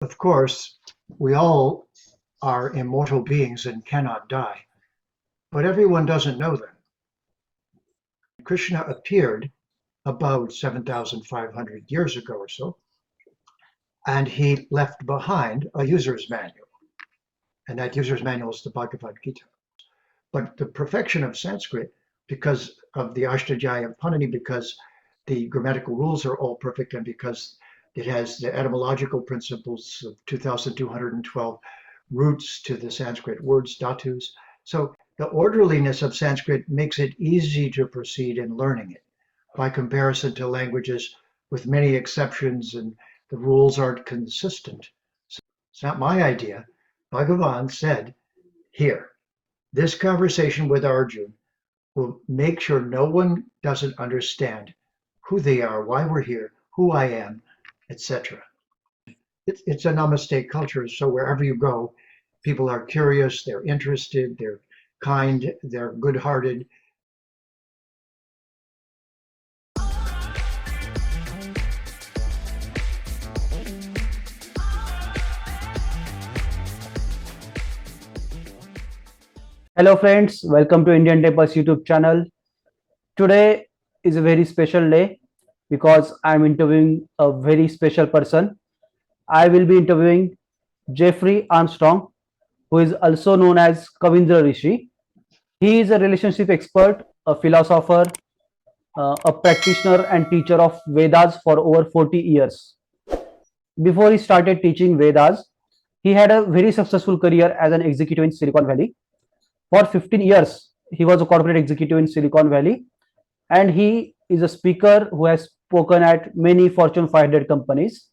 Of course, we all are immortal beings and cannot die, but everyone doesn't know that. Krishna appeared about 7,500 years ago or so, and he left behind a user's manual. And that user's manual is the Bhagavad Gita. But the perfection of Sanskrit, because of the Ashtadhyayi of Panini, because the grammatical rules are all perfect, and because it has the etymological principles of 2,212 roots to the Sanskrit words, dhatus. So the orderliness of Sanskrit makes it easy to proceed in learning it by comparison to languages with many exceptions and the rules aren't consistent. So it's not my idea. Bhagavan said, here, this conversation with Arjun will make sure no one doesn't understand who they are, why we're here, who I am, etc. It's a namaste culture, so wherever you go, people are curious, they're interested, they're kind, they're good-hearted. Hello friends, welcome to Indian Temples YouTube channel. Today is a very special day because I am interviewing a very special person. I will be interviewing Jeffrey Armstrong, who is also known as Kavindra Rishi. He is a relationship expert, a philosopher, a practitioner and teacher of Vedas for over 40 years. Before he started teaching Vedas, he had a very successful career as an executive in Silicon Valley. For 15 years, he was a corporate executive in Silicon Valley, and he is a speaker who has spoken at many Fortune 500 companies.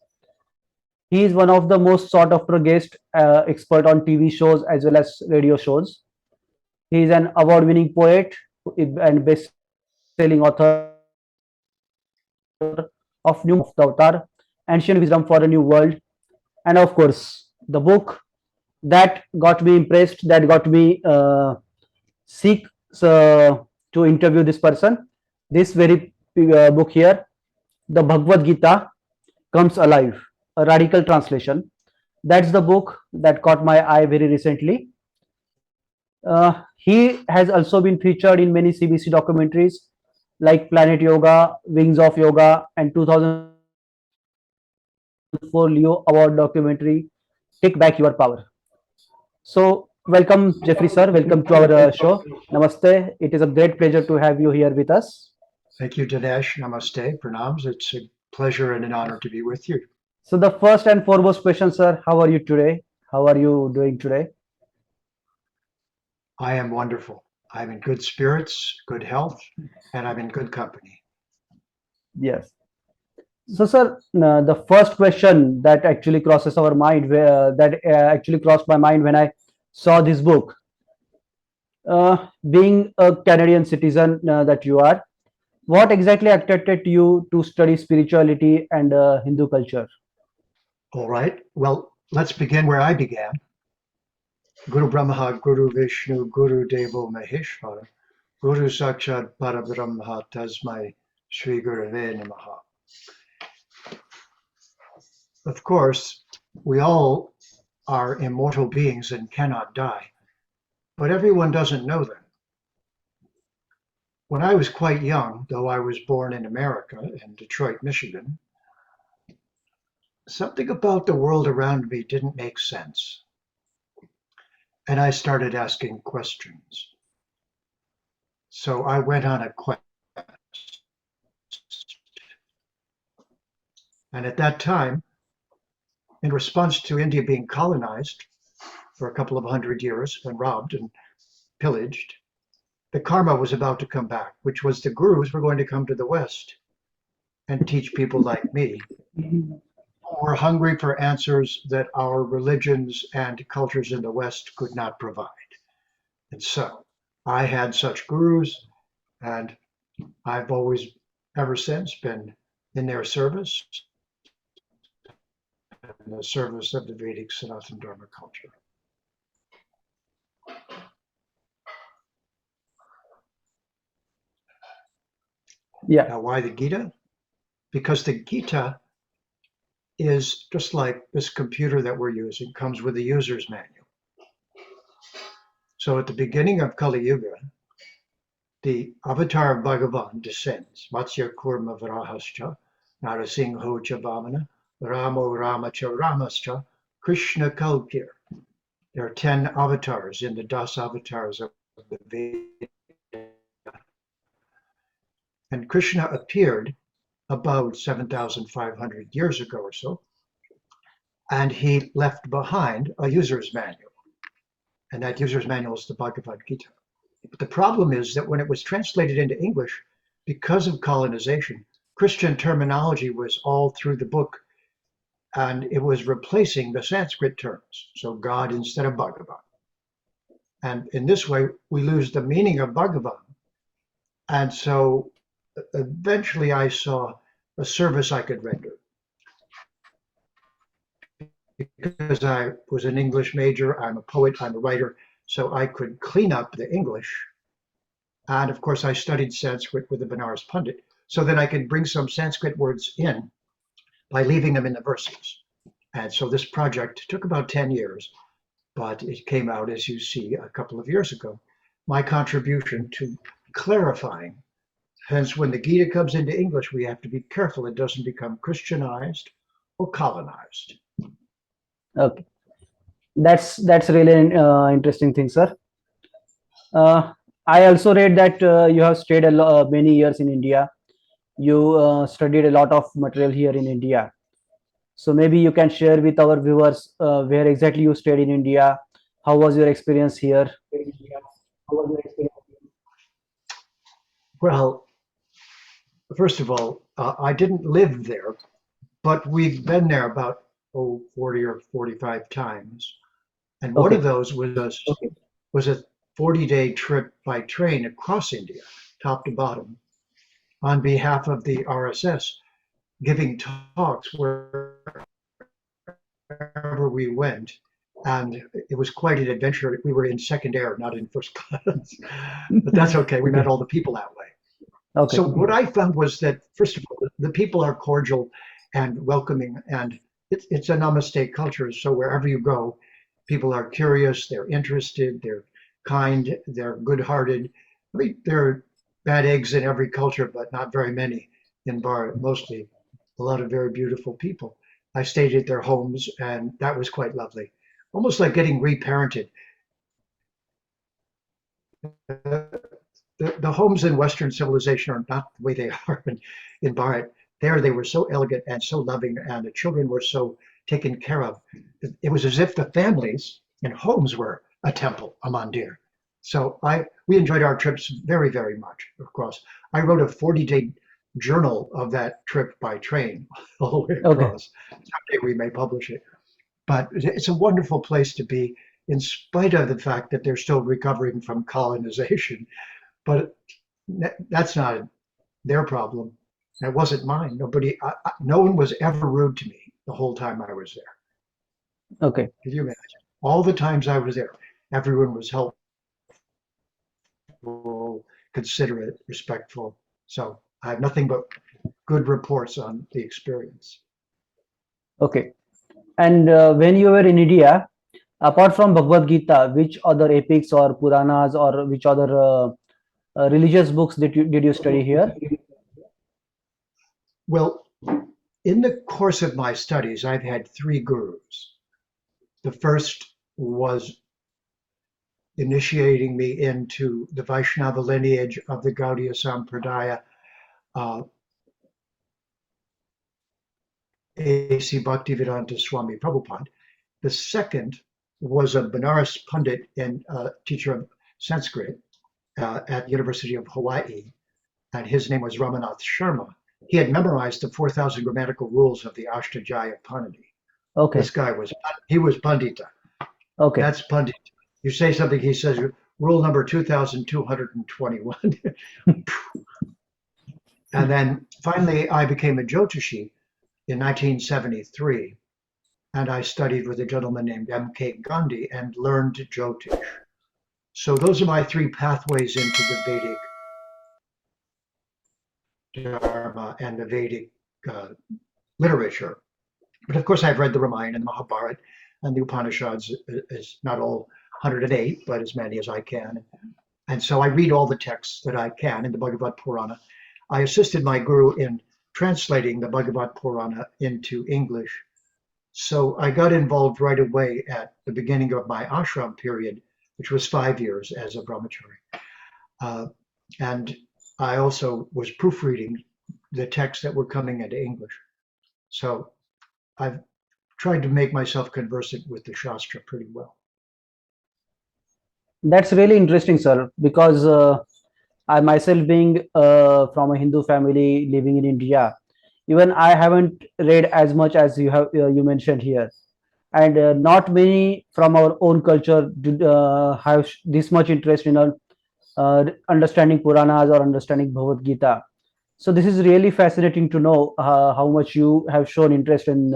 He is one of the most sought after guest expert on TV shows as well as radio shows. He is an award-winning poet and best-selling author of New Avatar, Ancient Wisdom for a New World, and of course, the book that got me impressed, that got me seek to interview this person. This very book here, the Bhagvad-Gita Comes Alive, a radical translation. That's the book that caught my eye very recently. He has also been featured in many CBC documentaries like Planet Yoga, Wings of Yoga, and 2004 Leo Award documentary, Take Back Your Power. So, welcome, Jeffrey sir. Welcome to our show. Namaste. It is a great pleasure to have you here with us. Thank you, Dinesh. Namaste, pranams. It's a pleasure and an honor to be with you. So, the first and foremost question, sir, how are you today? How are you doing today? I am wonderful. I'm in good spirits, good health, and I'm in good company. Yes. So, sir, the first question that actually crosses our mind, that actually crossed my mind when I saw this book, being a Canadian citizen that you are, what exactly attracted you to study spirituality and Hindu culture? All right. Well, let's begin where I began. Guru Brahma, Guru Vishnu, Guru Devo Maheshwara, Guru Sakshat Parabrahma Tasmai Sri Gurave Namaha. Of course, we all are immortal beings and cannot die, but everyone doesn't know that. When I was quite young, though I was born in America, in Detroit, Michigan, something about the world around me didn't make sense. And I started asking questions. So I went on a quest. And at that time, in response to India being colonized for a couple of hundred years and robbed and pillaged, the karma was about to come back, which was the gurus were going to come to the West and teach people like me who were hungry for answers that our religions and cultures in the West could not provide. And so I had such gurus, and I've always, ever since, been in their service, in the service of the Vedic Sanatana Dharma culture. Yeah. Now, why the Gita? Because the Gita is just like this computer that we're using, comes with a user's manual. So at the beginning of Kali Yuga, the avatar of Bhagavan descends. Matsya Kurma Varahascha, Narasingho Chavamana, Ramo Ramacha Ramascha, Krishna Kalkir. There are 10 avatars in the Das avatars of the Vedas. And Krishna appeared about 7,500 years ago or so, and he left behind a user's manual. And that user's manual is the Bhagavad Gita. But the problem is that when it was translated into English, because of colonization, Christian terminology was all through the book, and it was replacing the Sanskrit terms. So God instead of Bhagavan. And in this way, we lose the meaning of Bhagavan. And so eventually I saw a service I could render. Because I was an English major, I'm a poet, I'm a writer, so I could clean up the English. And of course, I studied Sanskrit with the Benares Pundit, so that I could bring some Sanskrit words in by leaving them in the verses. And so this project took about 10 years, but it came out, as you see, a couple of years ago. My contribution to clarifying. Hence, when the Gita comes into English, we have to be careful it doesn't become Christianized or colonized. Okay, that's really an interesting thing, sir. I also read that you have stayed many years in India. You studied a lot of material here in India. So maybe you can share with our viewers where exactly you stayed in India. How was your experience here? Well, first of all, I didn't live there, but we've been there about 40 or 45 times. And one of those was a 40-day trip by train across India, top to bottom, on behalf of the RSS, giving talks wherever we went. And it was quite an adventure. We were in second air, not in first class, but that's okay. We met all the people that way. Okay. So what I found was that, first of all, the people are cordial and welcoming, and it's a namaste culture. So wherever you go, people are curious, they're interested, they're kind, they're good-hearted. I mean, there are bad eggs in every culture, but not very many in Bharat, mostly a lot of very beautiful people. I stayed at their homes, and that was quite lovely. Almost like getting reparented. The homes in Western civilization are not the way they are in Bharat. There, they were so elegant and so loving, and the children were so taken care of. It was as if the families and homes were a temple, a mandir. So we enjoyed our trips very, very much across. I wrote a 40-day journal of that trip by train all the way across. Someday we may publish it. But it's a wonderful place to be, in spite of the fact that they're still recovering from colonization. But that's not their problem. That wasn't mine. No one was ever rude to me the whole time I was there. Okay. Can you imagine? All the times I was there, everyone was helpful, considerate, respectful. So I have nothing but good reports on the experience. Okay. And when you were in India, apart from Bhagavad Gita, which other epics or Puranas or which other religious books did you study here? Well, in the course of my studies, I've had 3 gurus. The first was initiating me into the Vaishnava lineage of the Gaudiya Sampradaya, A.C. Bhaktivedanta Swami Prabhupada. The second was a Benares Pundit and teacher of Sanskrit at the University of Hawaii, and his name was Ramanath Sharma. He had memorized the 4,000 grammatical rules of the Ashtadhyayi Panini. Okay. This guy was Pandita. Okay. That's Pandita. You say something, he says, rule number 2,221. And then finally, I became a Jyotishi in 1973. And I studied with a gentleman named M.K. Gandhi and learned Jyotish. So those are my 3 pathways into the Vedic Dharma and the Vedic literature. But of course, I've read the Ramayana and the Mahabharata and the Upanishads is not all 108, but as many as I can. And so I read all the texts that I can in the Bhagavad Purana. I assisted my guru in translating the Bhagavad Purana into English. So I got involved right away at the beginning of my ashram period, which was 5 years as a brahmachari. And I also was proofreading the texts that were coming into English. So I've tried to make myself conversant with the Shastra pretty well. That's really interesting, sir, because I myself being from a Hindu family living in India, even I haven't read as much as you mentioned here, and not many from our own culture have this much interest in understanding Puranas or understanding Bhagavad Gita. So this is really fascinating to know how much you have shown interest in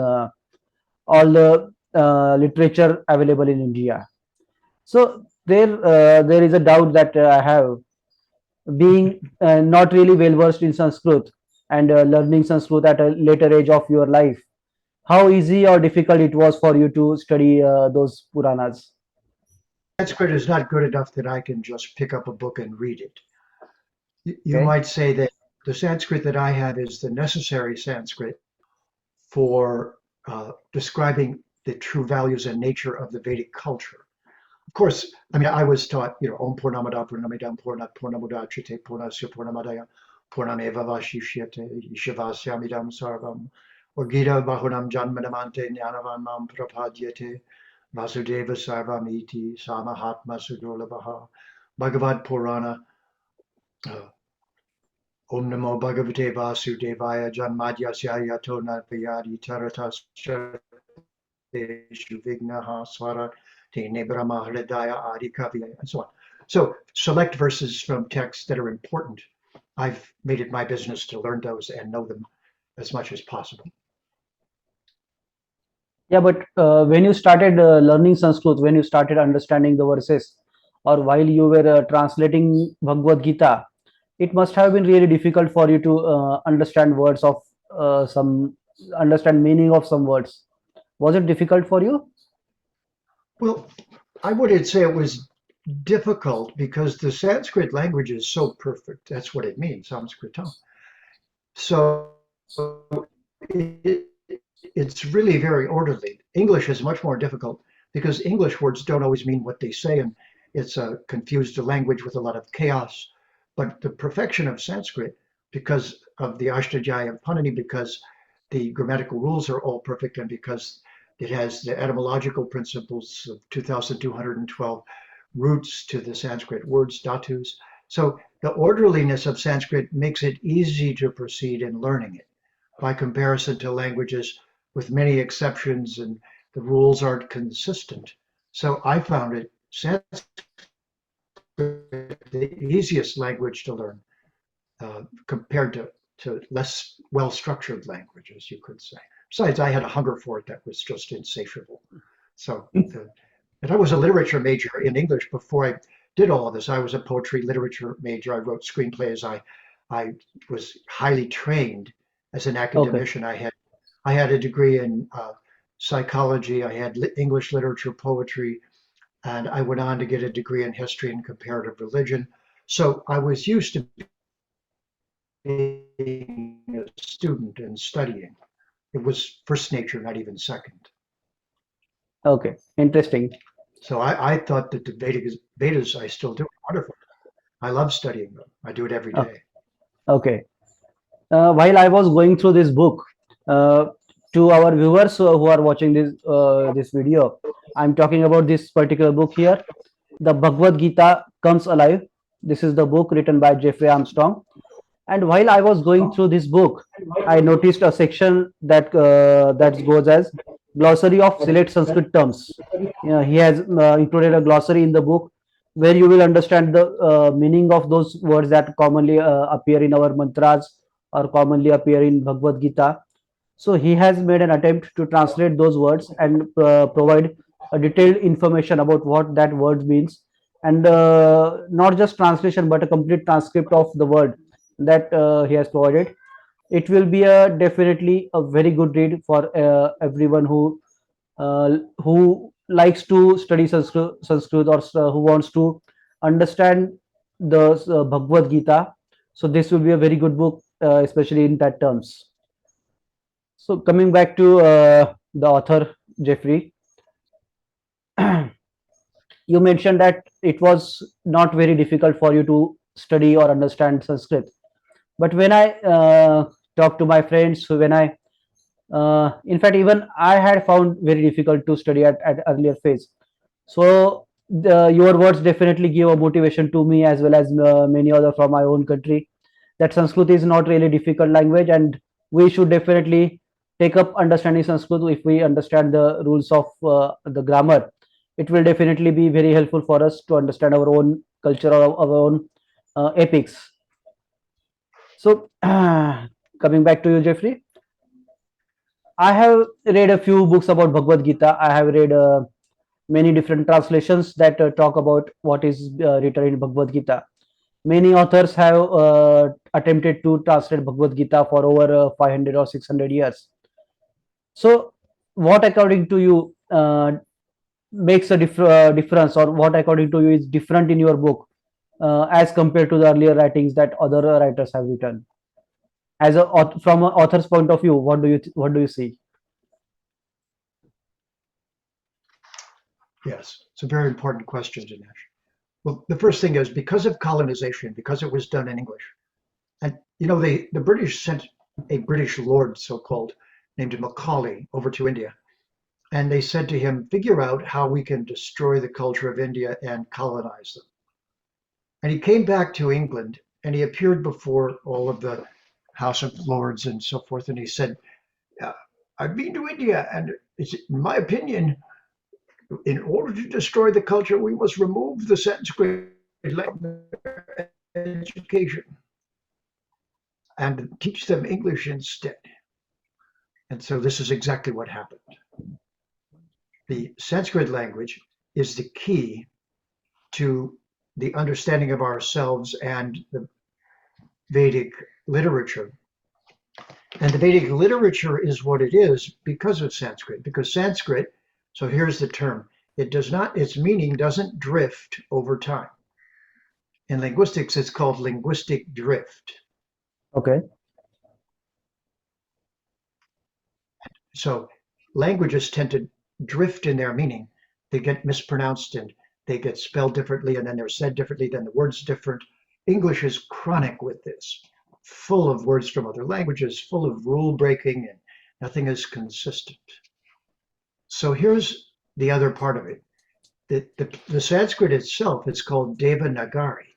all the literature available in India. So there is a doubt that I have, being not really well versed in Sanskrit and learning Sanskrit at a later age of your life. How easy or difficult it was for you to study those Puranas? Sanskrit is not good enough that I can just pick up a book and read it. You Okay. might say that the Sanskrit that I have is the necessary Sanskrit for describing the true values and nature of the Vedic culture. Of course, I mean, I was taught, Om Purnamada Purnamidam Purnat Purnamudachite Purnasya Purnamadaya Purnameva Vashishyate Ishavasyamidam Sarvam or Gita Bahunam Janmanamante Jnanavan Mam Prapadyate Vasudeva Sarvamiti Samahatma Sudolabha Bhagavad Purana Om Namo Bhagavate Vasudevaya Janmadyasya Yato Napayadi Taratas Deshu Vignaha Swara Tene Brahma Hridaya Adi Kavya and so on. So select verses from texts that are important. I've made it my business to learn those and know them as much as possible. Yeah, but when you started learning Sanskrit, when you started understanding the verses, or while you were translating Bhagavad Gita, it must have been really difficult for you to understand words of some understand meaning of some words. Was it difficult for you? Well, I wouldn't say it was difficult because the Sanskrit language is so perfect. That's what it means, Sanskritam. So it, it's really very orderly. English is much more difficult because English words don't always mean what they say, and it's a confused language with a lot of chaos. But the perfection of Sanskrit, because of the Ashtadhyayi of Panini, because the grammatical rules are all perfect, and because it has the etymological principles of 2,212 roots to the Sanskrit words, dhatus. So the orderliness of Sanskrit makes it easy to proceed in learning it by comparison to languages with many exceptions and the rules aren't consistent. So I found it Sanskrit the easiest language to learn compared to less well-structured languages, you could say. Besides, I had a hunger for it that was just insatiable. So, and I was a literature major in English before I did all of this. I was a poetry literature major. I wrote screenplays. I was highly trained as an Okay. academician. I had a degree in psychology. I had English literature, poetry, and I went on to get a degree in history and comparative religion. So I was used to being a student and studying. It was first nature, not even second. Okay. Interesting. So I thought that the Vedas I still do are wonderful. I love studying them. I do it every Uh, day. Okay. While I was going through this book, uh, to our viewers who are watching this video, I'm talking about this particular book here, the Bhagavad Gita Comes Alive. This is the book written by Jeffrey Armstrong. And while I was going through this book, I noticed a section that goes as glossary of select Sanskrit terms. He has included a glossary in the book where you will understand the meaning of those words that commonly appear in our mantras or commonly appear in Bhagavad Gita. So he has made an attempt to translate those words and provide a detailed information about what that word means, and not just translation but a complete transcript of the word that he has provided. it will be definitely a very good read for everyone who likes to study Sanskrit or who wants to understand the Bhagavad Gita. So this will be a very good book, especially in that terms. So coming back to the author Jeffrey, you mentioned that it was not very difficult for you to study or understand Sanskrit. But when I talk to my friends, when I in fact, even I had found very difficult to study at earlier phase. So your words definitely give a motivation to me as well as many other from my own country that Sanskrit is not really difficult language, and we should definitely take up understanding Sanskrit if we understand the rules of the grammar. It will definitely be very helpful for us to understand our own culture or our own epics. So coming back to you, Jeffrey, I have read a few books about Bhagavad Gita. I have read many different translations that talk about what is written in Bhagavad Gita. Many authors have attempted to translate Bhagavad Gita for over 500 or 600 years. So, what according to you makes a difference, or what according to you is different in your book as compared to the earlier writings that other writers have written? As a from an author's point of view, what do you see? Yes, it's a very important question, Dinesh. Well, the first thing is because of colonization, because it was done in English, and the British sent a British lord, so-called, named Macaulay, over to India, and they said to him, "Figure out how we can destroy the culture of India and colonize them." And he came back to England, and he appeared before all of the House of Lords and so forth, and he said, "I've been to India, and it's, in my opinion, in order to destroy the culture, we must remove the Sanskrit education and teach them English instead." And so this is exactly what happened. The Sanskrit language is the key to the understanding of ourselves and the Vedic literature. And the Vedic literature is what it is because of Sanskrit, because Sanskrit, so here's the term, its meaning doesn't drift over time. In linguistics, it's called linguistic drift. Okay. So languages tend to drift in their meaning. They get mispronounced and they get spelled differently, and then they're said differently, then the word's different. English is chronic with this, full of words from other languages, full of rule breaking, and nothing is consistent. So here's the other part of it. The Sanskrit itself is called Devanagari.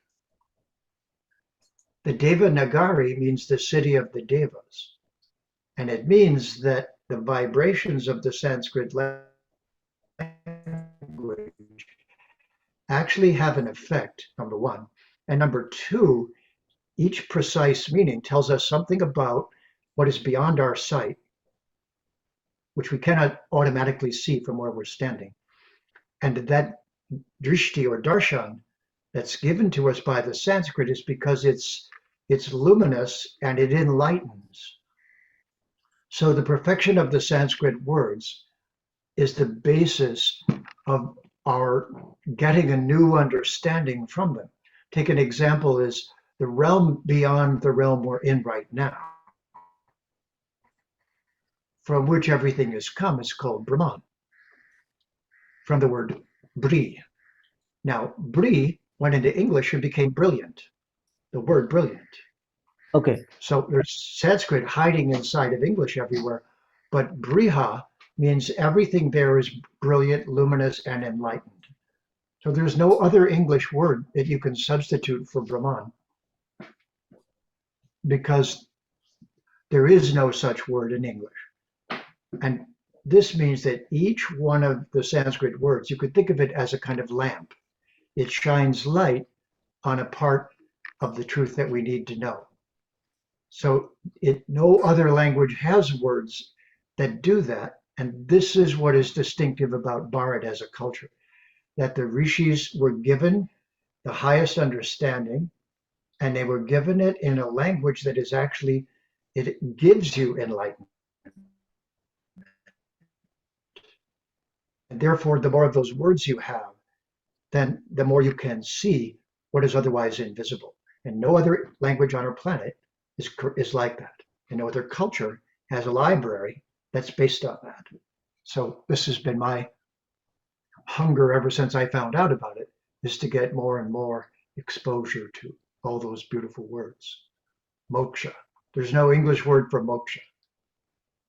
The Devanagari means the city of the Devas. And it means that the vibrations of the Sanskrit language actually have an effect, number one. And number two, each precise meaning tells us something about what is beyond our sight, which we cannot automatically see from where we're standing. And that drishti or darshan that's given to us by the Sanskrit is because it's luminous and it enlightens. So the perfection of the Sanskrit words is the basis of our getting a new understanding from them. Take an example is the realm beyond the realm we're in right now, from which everything has come, is called Brahman, from the word Bri. Now, Bri went into English and became brilliant, the word brilliant. Okay. So there's Sanskrit hiding inside of English everywhere, but Briha means everything there is brilliant, luminous, and enlightened. So there's no other English word that you can substitute for Brahman because there is no such word in English. And this means that each one of the Sanskrit words, you could think of it as a kind of lamp. It shines light on a part of the truth that we need to know. So no other language has words that do that. And this is what is distinctive about Bharat as a culture, that the rishis were given the highest understanding, and they were given it in a language that is actually It gives you enlightenment. And therefore, the more of those words you have, then the more you can see what is otherwise invisible. And no other language on our planet is like that. And no other culture has a library that's based on that. So this has been my hunger ever since I found out about it, is to get more and more exposure to all those beautiful words. Moksha. There's no English word for moksha.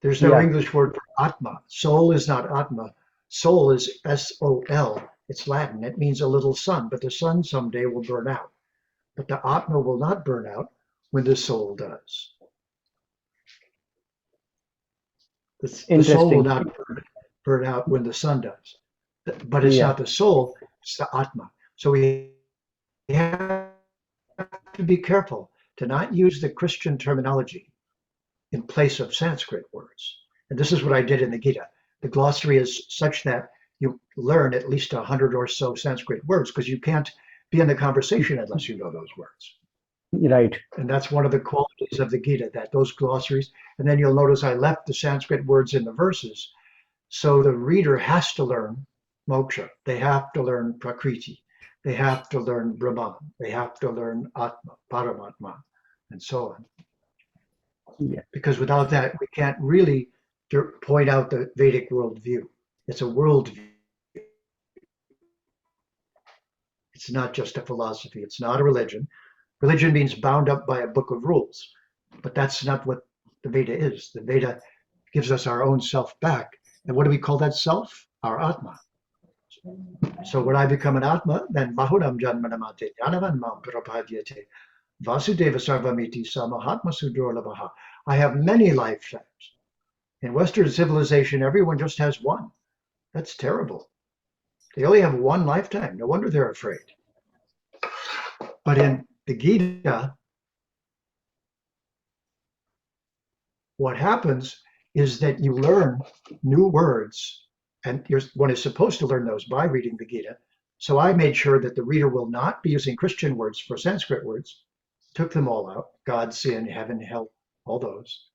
There's no Yeah, English word for atma. Soul is not atma. Soul is S-O-L. It's Latin. It means a little sun, but the sun someday will burn out. But the atma will not burn out when the soul does. The soul will interesting. not burn out when the sun does. But it's Yeah, not the soul, it's the atma. So we have to be careful to not use the Christian terminology in place of Sanskrit words. And this is what I did in the Gita. The glossary is such that you learn at least 100 or so Sanskrit words, because you can't be in the conversation unless you know those words. right. And that's one of the qualities of the Gita, that those glossaries, and then you'll notice I left the Sanskrit words in the verses. So the reader has to learn moksha. They have to learn prakriti. They have to learn Brahman. They have to learn Atma, Paramatma, and so on. Yeah, Because without that, we can't really point out the Vedic worldview. It's a worldview. It's not just a philosophy. It's not a religion. Religion means bound up by a book of rules, but that's not what the Veda is. The Veda gives us our own self back. And what do we call that self? Our Atma. So when I become an Atma, then Bahunam Janmanamate, Yanavan Mam Prabhadyate, Vasudeva Sarvamiti Samahatma Sudurlabhaha. I have many lifetimes. In Western civilization, everyone just has one. That's terrible. They only have one lifetime. No wonder they're afraid. But in the Gita, what happens is that you learn new words, and one is supposed to learn those by reading the Gita. So I made sure that the reader will not be using Christian words for Sanskrit words, took them all out, God, sin, heaven, hell, all those,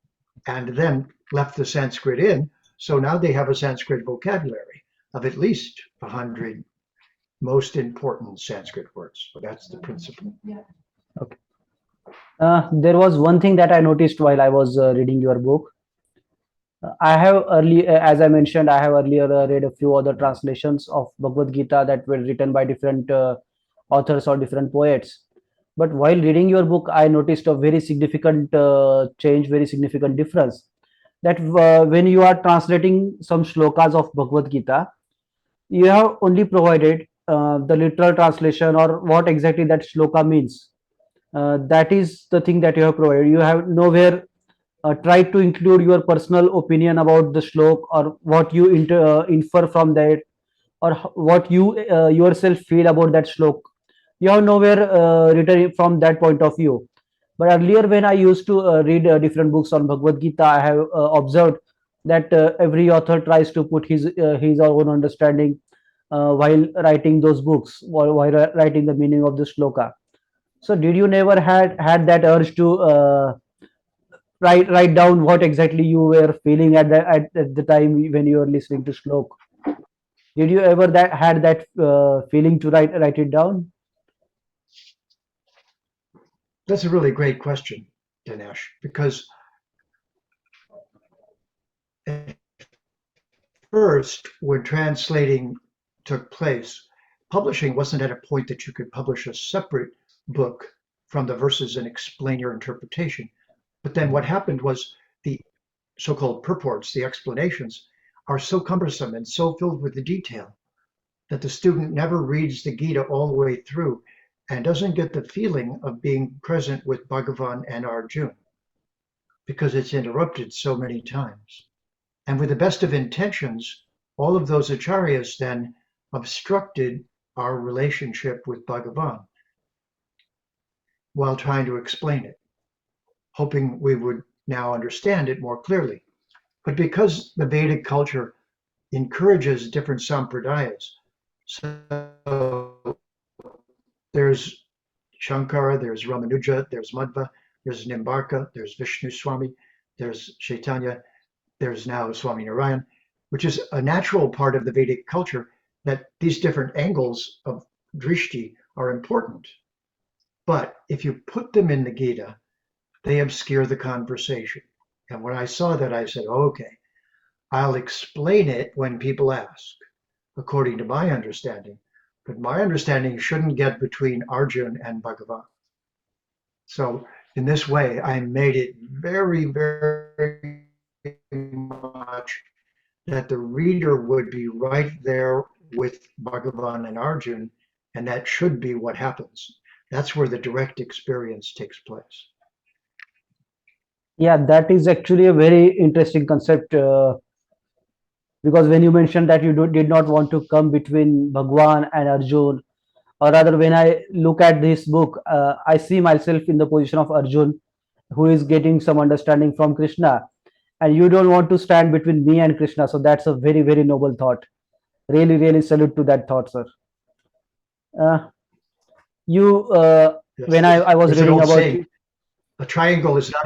and then left the Sanskrit in. So now they have a Sanskrit vocabulary of at least 100 most important Sanskrit words. So that's the principle. okay. There was one thing that I noticed while I was reading your book. I have as I mentioned, I have earlier read a few other translations of Bhagavad Gita that were written by different authors or different poets. But while reading your book, I noticed a very significant change, very significant difference. That when you are translating some shlokas of Bhagavad Gita, you have only provided the literal translation or what exactly that shloka means. That is the thing that you have provided. You have nowhere tried to include your personal opinion about the shlok, or what you infer from that, or what you yourself feel about that shlok. You have nowhere written it from that point of view. But earlier, when I used to read different books on Bhagavad Gita, I have observed that every author tries to put his or own understanding while writing those books, or while writing the meaning of the shloka. So, did you never had that urge to write down what exactly you were feeling at the time when you were listening to shlok? Did you ever that had that feeling to write it down? That's a really great question, Dinesh, because at first, when translating took place, publishing wasn't at a point that you could publish a separate book from the verses and explain your interpretation. But then what happened was the so-called purports, the explanations, are so cumbersome and so filled with the detail that the student never reads the Gita all the way through and doesn't get the feeling of being present with Bhagavan and Arjuna, because it's interrupted so many times. And with the best of intentions, all of those acharyas then obstructed our relationship with Bhagavan while trying to explain it, hoping we would now understand it more clearly. But because the Vedic culture encourages different sampradayas, so there's Shankara, there's Ramanuja, there's Madhva, there's Nimbarka, there's Vishnu Swami, there's Chaitanya, there's now Swami Narayan, which is a natural part of the Vedic culture, that these different angles of drishti are important. But if you put them in the Gita, they obscure the conversation. And when I saw that, I said, okay, I'll explain it when people ask, according to my understanding. But my understanding shouldn't get between Arjun and Bhagavan. So in this way, I made it very, very much that the reader would be right there with Bhagavan and Arjun, and that should be what happens. That's where the direct experience takes place. Yeah, that is actually a very interesting concept, because when you mentioned that you did not want to come between Bhagwan and Arjun, or rather, when I look at this book, I see myself in the position of Arjun, who is getting some understanding from Krishna, and you don't want to stand between me and Krishna. So that's a very, very noble thought. Really, really salute to that thought, sir. Uh, you Yes, when I was there's an reading old about saying, a triangle is not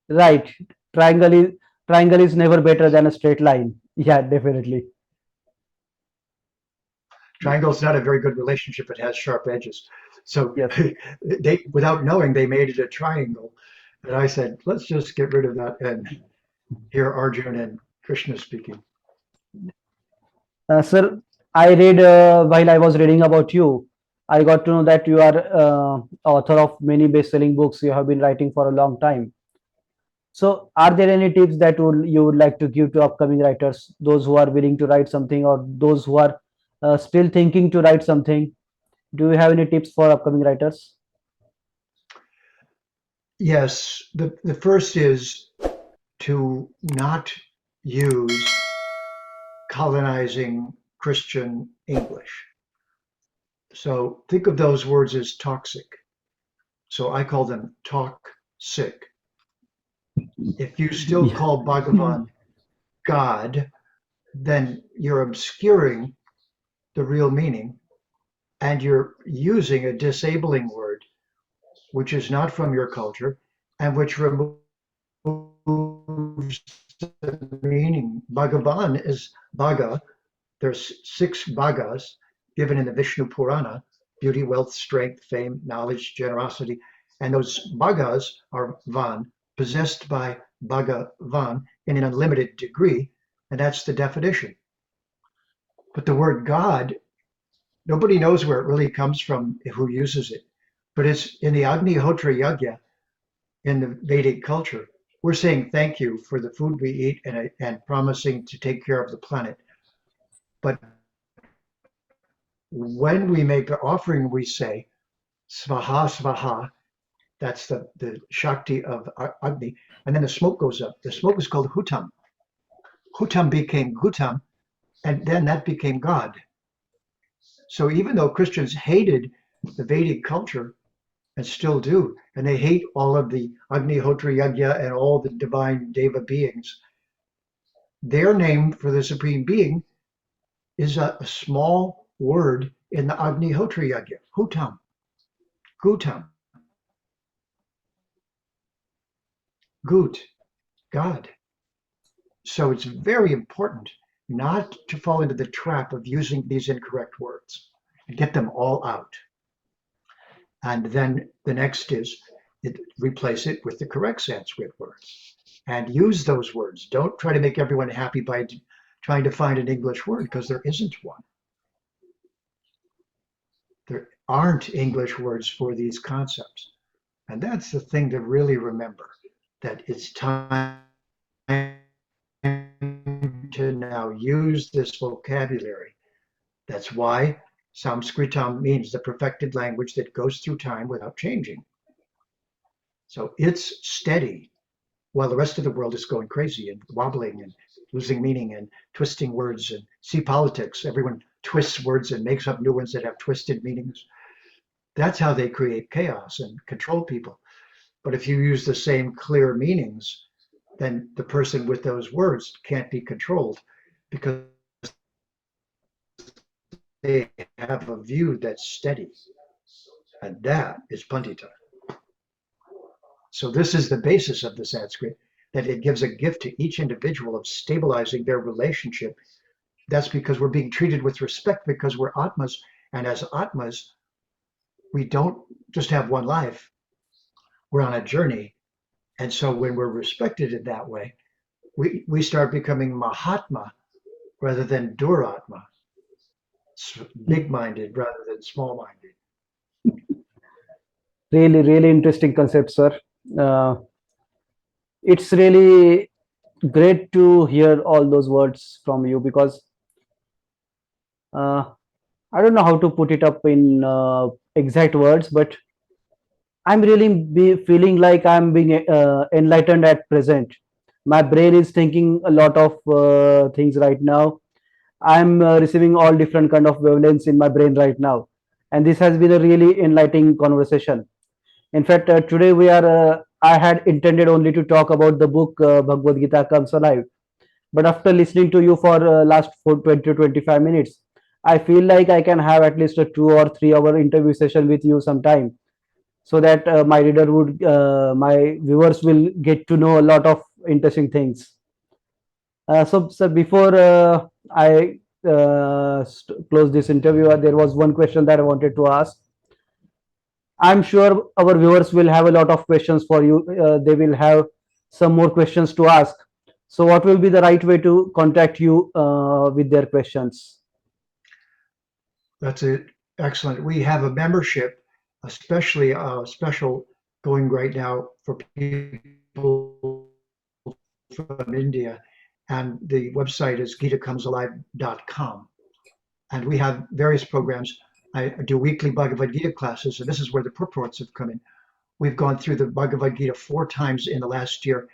a right, triangle is triangle is never better than a straight line. Yeah, definitely. triangle is not a very good relationship. It has sharp edges. So Yes. they, without knowing, they made it a triangle. And I said, let's just get rid of that and hear Arjun and Krishna speaking. Sir, I read while I was reading about you, I got to know that you are author of many best-selling books. You have been writing for a long time. So, are there any tips that you would like to give to upcoming writers, those who are willing to write something, or those who are still thinking to write something? Do you have any tips for upcoming writers? Yes, the first is to not use colonizing Christian English. So think of those words as toxic. So I call them talk sick. If you still Yeah. call Bhagavan God, then you're obscuring the real meaning and you're using a disabling word which is not from your culture and which removes the meaning. Bhagavan is Bhaga. There's 6 Bhagas given in the Vishnu Purana: beauty, wealth, strength, fame, knowledge, generosity. And those Bhagas are Van, possessed by Bhagavan in an unlimited degree. And that's the definition. But the word God, nobody knows where it really comes from, who uses it. But it's in the Agnihotra Yagya in the Vedic culture. We're saying thank you for the food we eat and promising to take care of the planet. But when we make the offering, we say Svaha Svaha. That's the Shakti of Agni. And then the smoke goes up. The smoke is called Hutam. Hutam became Gutam, and then that became God. So even though Christians hated the Vedic culture, and still do, and they hate all of the Agnihotra Yagya and all the divine Deva beings, their name for the Supreme Being is a small word in the Agnihotra Yagya, Hutam, Gutam, Gut, God. So it's very important not to fall into the trap of using these incorrect words and get them all out. And then the next is replace it with the correct Sanskrit words and use those words. Don't try to make everyone happy by trying to find an English word because there isn't one. There aren't English words for these concepts. And that's the thing to really remember, that it's time to now use this vocabulary. That's why Sanskritam means the perfected language that goes through time without changing. So it's steady while the rest of the world is going crazy and wobbling and losing meaning and twisting words. And see politics, everyone twists words and makes up new ones that have twisted meanings. That's how they create chaos and control people. But if you use the same clear meanings, then the person with those words can't be controlled because they have a view that's steady. And that is Pandita. So this is the basis of the Sanskrit, that it gives a gift to each individual of stabilizing their relationship. That's because we're being treated with respect because we're Atmas. And as Atmas, we don't just have one life. We're on a journey. And so when we're respected in that way, we start becoming Mahatma rather than Duratma, big-minded rather than small-minded. Really, really interesting concept, sir. Uh, it's really great to hear all those words from you because uh, I don't know how to put it up in exact words, but I'm really feeling like I'm being enlightened at present. My brain is thinking a lot of things right now. I'm receiving all different kind of wavelengths in my brain right now, and this has been a really enlightening conversation. In fact, today we are. I had intended only to talk about the book Bhagavad Gita Comes Alive, but after listening to you for last 20 to 25 minutes, I feel like I can have at least a 2 or 3 hour interview session with you sometime, so that my reader would, my viewers will get to know a lot of interesting things. So before I close this interview, there was one question that I wanted to ask. I'm sure our viewers will have a lot of questions for you. They will have some more questions to ask. So, what will be the right way to contact you with their questions? That's it. Excellent. We have a membership, especially special going right now for people from India. And the website is gitacomesalive.com. And we have various programs. I do weekly Bhagavad Gita classes, and this is where the purports have come in. We've gone through the Bhagavad Gita 4 times in the last year,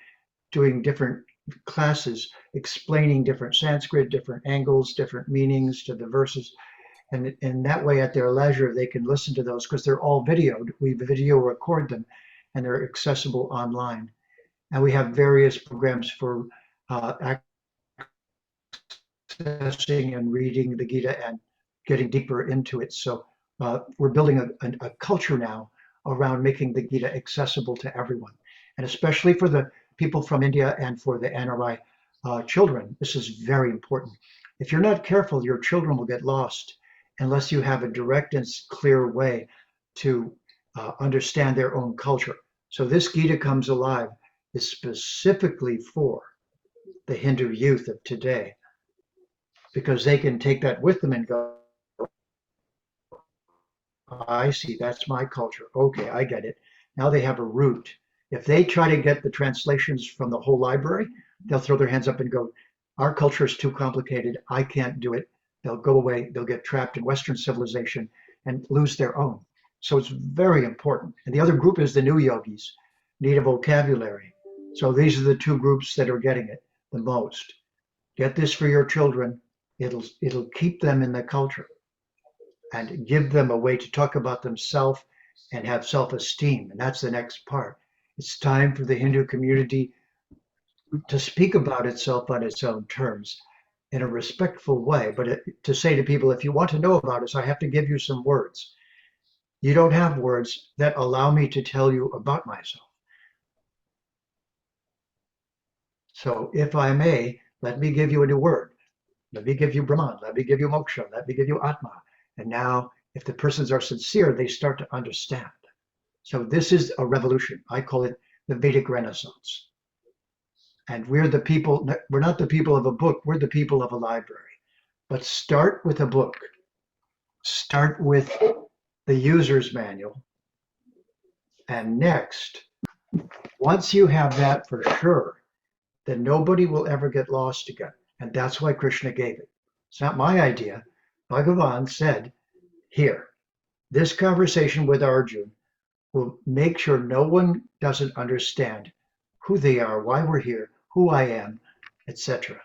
doing different classes, explaining different Sanskrit, different angles, different meanings to the verses. And in that way, at their leisure, they can listen to those because they're all videoed. We video record them, and they're accessible online. And we have various programs for accessing and reading the Gita and getting deeper into it. So we're building a culture now around making the Gita accessible to everyone, and especially for the people from India and for the NRI children. This is very important. If you're not careful, your children will get lost unless you have a direct and clear way to understand their own culture. So this Gita Comes Alive is specifically for the Hindu youth of today, because they can take that with them and go, I see, that's my culture. Okay, I get it. Now they have a root. If they try to get the translations from the whole library, they'll throw their hands up and go, our culture is too complicated. I can't do it. They'll go away. They'll get trapped in Western civilization and lose their own. So it's very important. And the other group is the new yogis, need a vocabulary. So these are the two groups that are getting it the most. Get this for your children. It'll keep them in the culture and give them a way to talk about themselves and have self-esteem. And that's the next part. It's time for the Hindu community to speak about itself on its own terms in a respectful way, but to say to people, if you want to know about us, I have to give you some words. You don't have words that allow me to tell you about myself. So if I may, let me give you a new word. Let me give you Brahman. Let me give you Moksha. Let me give you Atma. And now, if the persons are sincere, they start to understand. So this is a revolution. I call it the Vedic Renaissance. And we're the people, we're not the people of a book, we're the people of a library. But start with a book. Start with the user's manual. And next, once you have that for sure, then nobody will ever get lost again. And that's why Krishna gave it. It's not my idea. Bhagavan said, here, this conversation with Arjun will make sure no one doesn't understand who they are, why we're here, who I am, etc.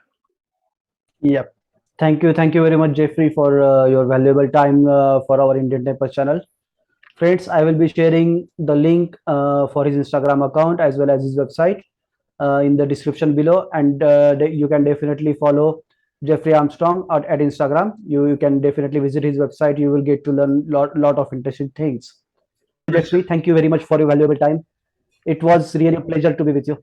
Yep. Thank you. Thank you very much, Jeffrey, for your valuable time for our Indian Temple channel. Friends, I will be sharing the link for his Instagram account as well as his website in the description below, and you can definitely follow Jeffrey Armstrong at Instagram. You can definitely visit his website. You will get to learn lot of interesting things. Jeffrey, thank you very much for your valuable time. It was really a pleasure to be with you.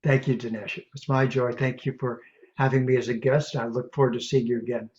Thank you, Dinesh. It's my joy. Thank you for having me as a guest. I look forward to seeing you again.